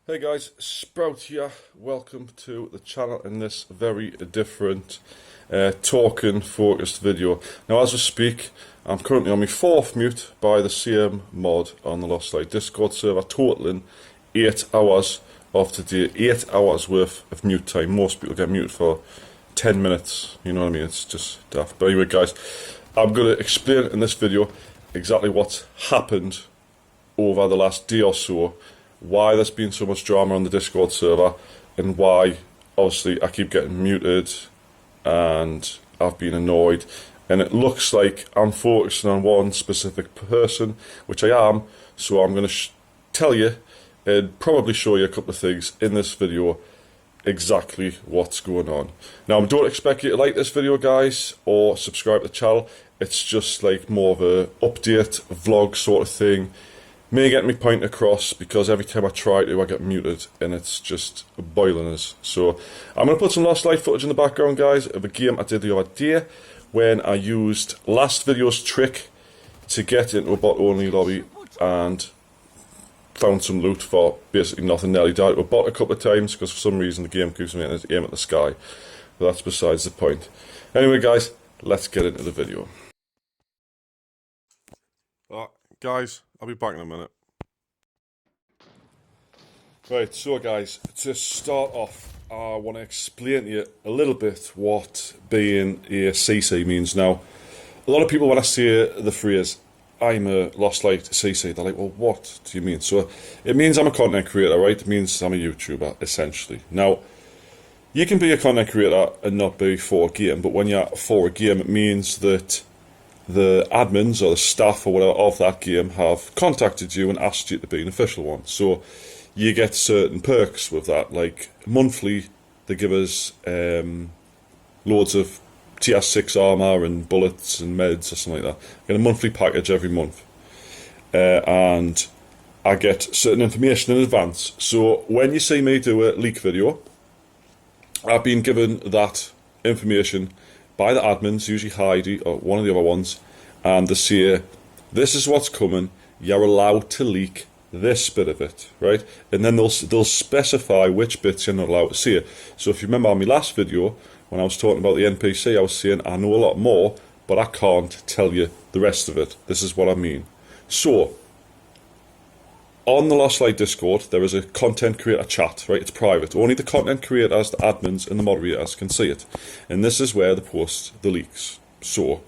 Hey guys, Sprout here. Welcome to the channel in this very different talking focused video. Now as we speak, I'm currently on my fourth mute by the same mod on the Lost Light Discord server, totaling 8 hours of today, 8 hours worth of mute time. Most people get muted for 10 minutes, you know what I mean, it's just daft. But anyway guys, I'm going to explain in this video exactly what's happened over the last day or so, why there's been so much drama on the Discord server, and why obviously I keep getting muted and I've been annoyed, and it looks like I'm focusing on one specific person, which I am. So I'm going to tell you and probably show you a couple of things in this video, exactly what's going on. Now I don't expect you to like this video guys or subscribe to the channel. It's just like more of a update vlog sort of thing. May get my point across, because every time I try to I get muted and it's just boiling us. So I'm going to put some Lost Light footage in the background guys of a game I did the other day when I used last video's trick to get into a bot only lobby and found some loot for basically nothing. Nearly died to a bot a couple of times because for some reason the game keeps me aim at the sky, but that's besides the point. Anyway guys, let's get into the video. Guys, I'll be back in a minute. Right, so guys, to start off, I want to explain to you a little bit what being a CC means. Now, a lot of people, when I say the phrase, I'm a Lost Light CC, they're like, well, what do you mean? So, it means I'm a content creator, right? It means I'm a YouTuber, essentially. Now, you can be a content creator and not be for a game, but when you're for a game, it means that the admins or the staff or whatever of that game have contacted you and asked you to be an official one. So you get certain perks with that, like monthly they give us loads of tier 6 armor and bullets and meds or something like that. I get a monthly package every month, and I get certain information in advance. So when you see me do a leak video, I've been given that information by the admins, usually Heidi or one of the other ones, and they say, this is what's coming, you're allowed to leak this bit of it, right? And then they'll specify which bits you're not allowed to see. So if you remember on my last video, when I was talking about the NPC, I was saying, I know a lot more, but I can't tell you the rest of it. This is what I mean. So, on the Lost Light Discord, there is a content creator chat, right? It's private. Only the content creators, the admins, and the moderators can see it. And this is where they post the leaks. So,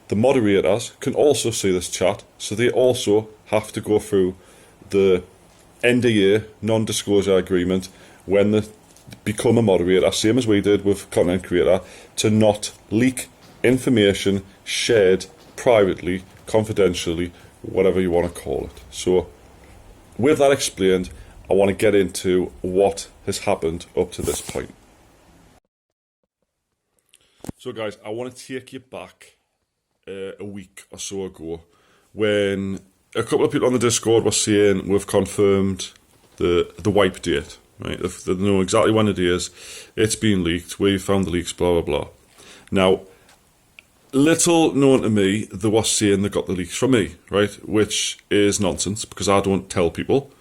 the moderators can also see this chat, so they also have to go through the NDA, non-disclosure agreement, when they become a moderator, same as we did with content creator, to not leak information shared privately, confidentially, whatever you want to call it. So, with that explained, I want to get into what has happened up to this point. So guys, I want to take you back a week or so ago, when a couple of people on the Discord were saying we've confirmed the wipe date, right? They know exactly when it is, it's been leaked, we found the leaks, blah blah blah. Now, little known to me, they were saying they got the leaks from me, right? Which is nonsense, because I don't tell people,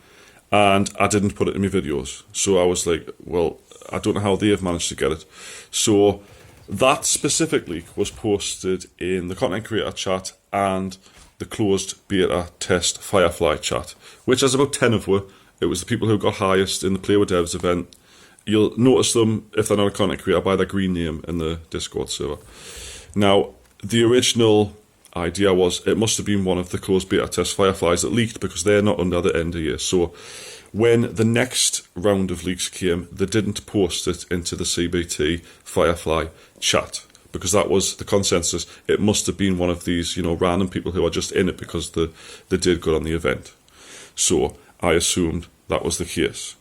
and I didn't put it in my videos. So I was like, well, I don't know how they have managed to get it. So that specific leak was posted in the content creator chat and the closed beta test Firefly chat, which has about 10 of them. It was the people who got highest in the Play with Devs event. You'll notice them, if they're not a content creator, by their green name in the Discord server. Now, the original idea was it must have been one of the closed beta test Fireflies that leaked, because they're not under the NDA. So when the next round of leaks came, they didn't post it into the CBT Firefly chat, because that was the consensus. It must have been one of these, you know, random people who are just in it because they did good on the event. So I assumed that was the case.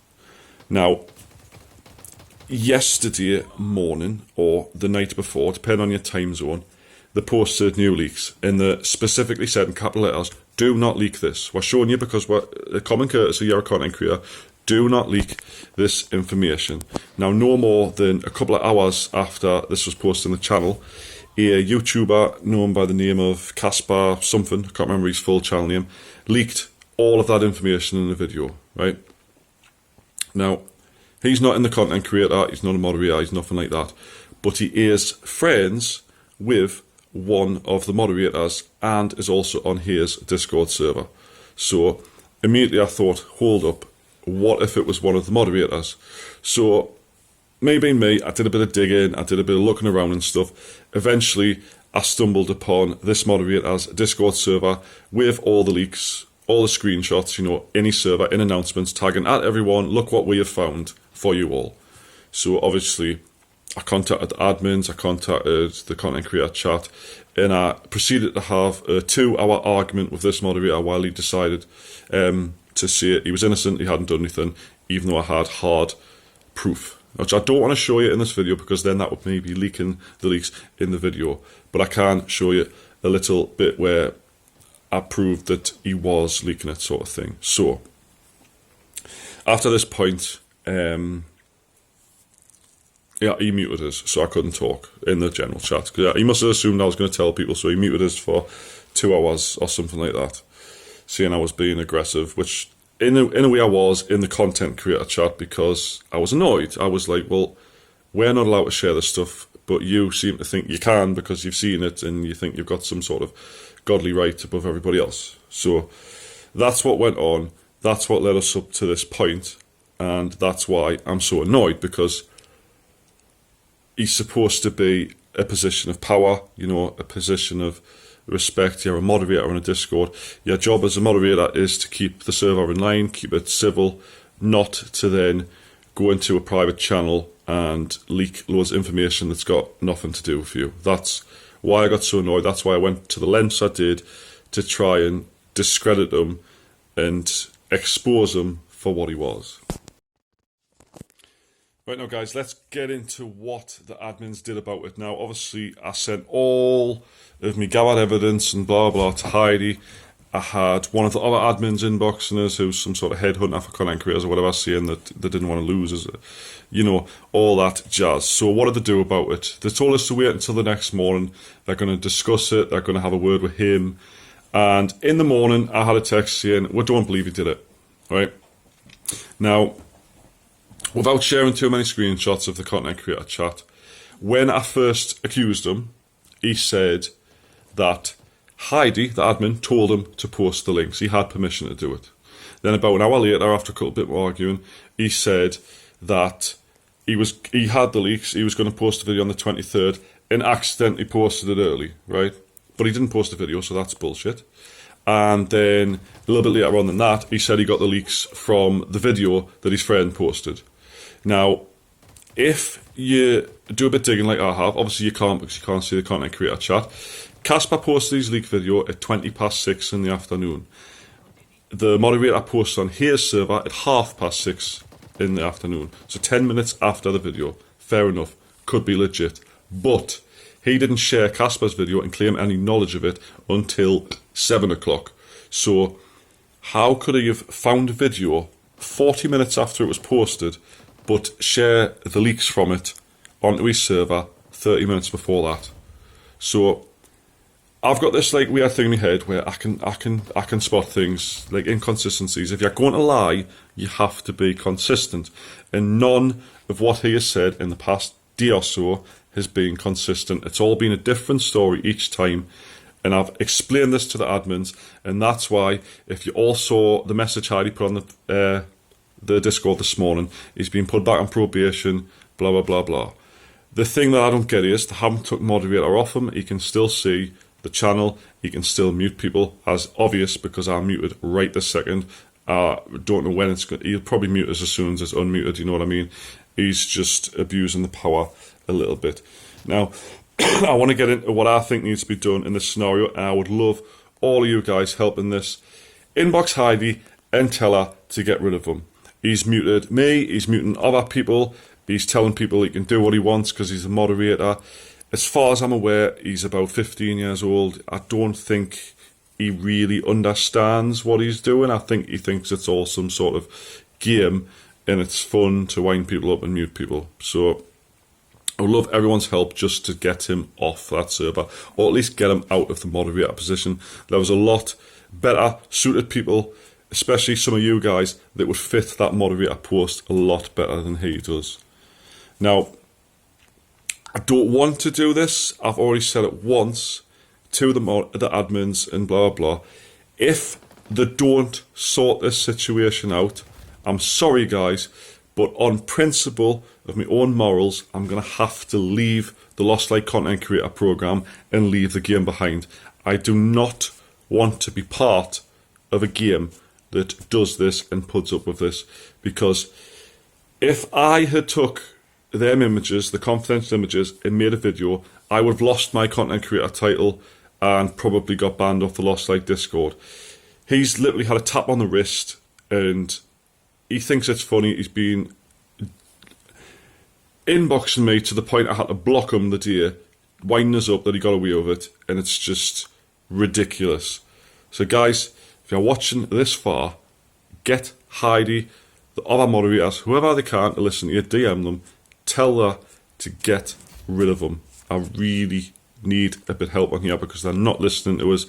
Now, yesterday morning or the night before, depending on your time zone, they posted new leaks, and they specifically said in capital letters, do not leak this. We're showing you because we're a common courtesy, you're a content creator, do not leak this information. Now, no more than a couple of hours after this was posted in the channel, a YouTuber known by the name of Caspar something, I can't remember his full channel name, leaked all of that information in the video, right? Now, he's not in the content creator, he's not a moderator, he's nothing like that. But he is friends with one of the moderators and is also on his Discord server. So immediately I thought, hold up, what if it was one of the moderators? So me being me, I did a bit of digging, I did a bit of looking around and stuff. Eventually, I stumbled upon this moderator's Discord server with all the leaks, all the screenshots, in his server, in announcements, tagging at everyone, look what we have found for you all. So obviously, I contacted the admins, I contacted the content creator chat, and I proceeded to have a 2-hour argument with this moderator while he decided to say he was innocent, he hadn't done anything, even though I had hard proof. Which I don't want to show you in this video because then that would maybe leaking the leaks in the video. But I can show you a little bit where I proved that he was leaking it, sort of thing. So, after this point, he muted us, so I couldn't talk in the general chat. He must have assumed I was going to tell people, so he muted us for 2 hours or something like that, saying I was being aggressive, which in a way I was in the content creator chat because I was annoyed. I was like, well, we're not allowed to share this stuff, but you seem to think you can because you've seen it and you think you've got some sort of godly right above everybody else. So that's what went on. That's what led us up to this point, and that's why I'm so annoyed, because he's supposed to be a position of power, a position of respect. You're a moderator on a Discord. Your job as a moderator is to keep the server in line, keep it civil, not to then go into a private channel and leak loads of information that's got nothing to do with you. That's why I got so annoyed. That's why I went to the lengths I did to try and discredit him and expose him for what he was. Right now, guys, let's get into what the admins did about it. Now, obviously, I sent all of me gathered evidence and blah, blah, to Heidi. I had one of the other admins inboxing us, who's some sort of headhunter for content creators or whatever, saying that they didn't want to lose, all that jazz. So what did they do about it? They told us to wait until the next morning. They're going to discuss it. They're going to have a word with him. And in the morning, I had a text saying, we don't believe he did it. Right? Now, without sharing too many screenshots of the content creator chat, when I first accused him, he said that Heidi, the admin, told him to post the links. He had permission to do it. Then about an hour later, after a little bit more arguing, he said that he had the leaks, he was going to post the video on the 23rd, and accidentally posted it early, right? But he didn't post the video, so that's bullshit. And then a little bit later on than that, he said he got the leaks from the video that his friend posted. Now, if you do a bit digging like I have, obviously you can't because you can't see the content creator chat. Casper posted his leak video at 6:20 in the afternoon. The moderator posted on his server at 6:30 in the afternoon. So 10 minutes after the video. Fair enough. Could be legit. But he didn't share Casper's video and claim any knowledge of it until 7 o'clock. So how could he have found a video 40 minutes after it was posted, but share the leaks from it onto his server 30 minutes before that? So I've got this weird thing in my head where I can spot things like inconsistencies. If you're going to lie, you have to be consistent, and none of what he has said in the past day or so has been consistent. It's all been a different story each time, and I've explained this to the admins, and that's why if you all saw the message Heidi put on the Discord this morning, he's been put back on probation, blah blah blah blah. The thing that I don't get is they haven't took moderator off him. He can still see the channel, he can still mute people, as obvious because I'm muted right this second. Don't know when it's going. He'll probably mute us as soon as it's unmuted. You know what I mean? He's just abusing the power a little bit. Now, I want to get into what I think needs to be done in this scenario, and I would love all of you guys helping this. Inbox Heidi and tell her to get rid of him. He's muted me. He's muting other people. He's telling people he can do what he wants because he's a moderator. As far as I'm aware, he's about 15 years old. I don't think he really understands what he's doing. I think he thinks it's all some sort of game and it's fun to wind people up and mute people. So I would love everyone's help just to get him off that server, or at least get him out of the moderator position. There was a lot better suited people especially some of you guys, that would fit that moderator post a lot better than he does. Now, I don't want to do this. I've already said it once to the admins and blah, blah. If they don't sort this situation out, I'm sorry, guys, but on principle of my own morals, I'm going to have to leave the Lost Light Content Creator Program and leave the game behind. I do not want to be part of a game that does this and puts up with this, because if I had took them images, the confidential images, and made a video, I would have lost my content creator title and probably got banned off the Lost Light Discord. He's literally had a tap on the wrist and he thinks it's funny. He's been inboxing me to the point I had to block him the day, winding us up that he got away with it, and it's just ridiculous. So guys, if you're watching this far, get Heidi, the other moderators, whoever they can, to listen to you, DM them, tell her to get rid of them. I really need a bit of help on here because they're not listening to us.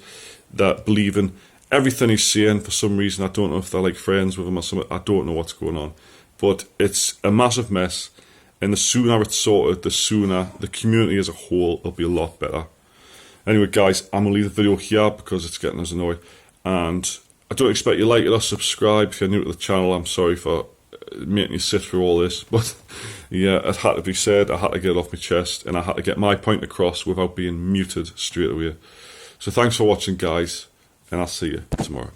They're believing everything he's saying for some reason. I don't know if they're like friends with him or something. I don't know what's going on. But it's a massive mess. And the sooner it's sorted, the sooner the community as a whole will be a lot better. Anyway, guys, I'm going to leave the video here because it's getting us annoyed. And I don't expect you to like it or subscribe if you're new to the channel. I'm sorry for making you sit through all this. But yeah, it had to be said. I had to get it off my chest. And I had to get my point across without being muted straight away. So thanks for watching, guys. And I'll see you tomorrow.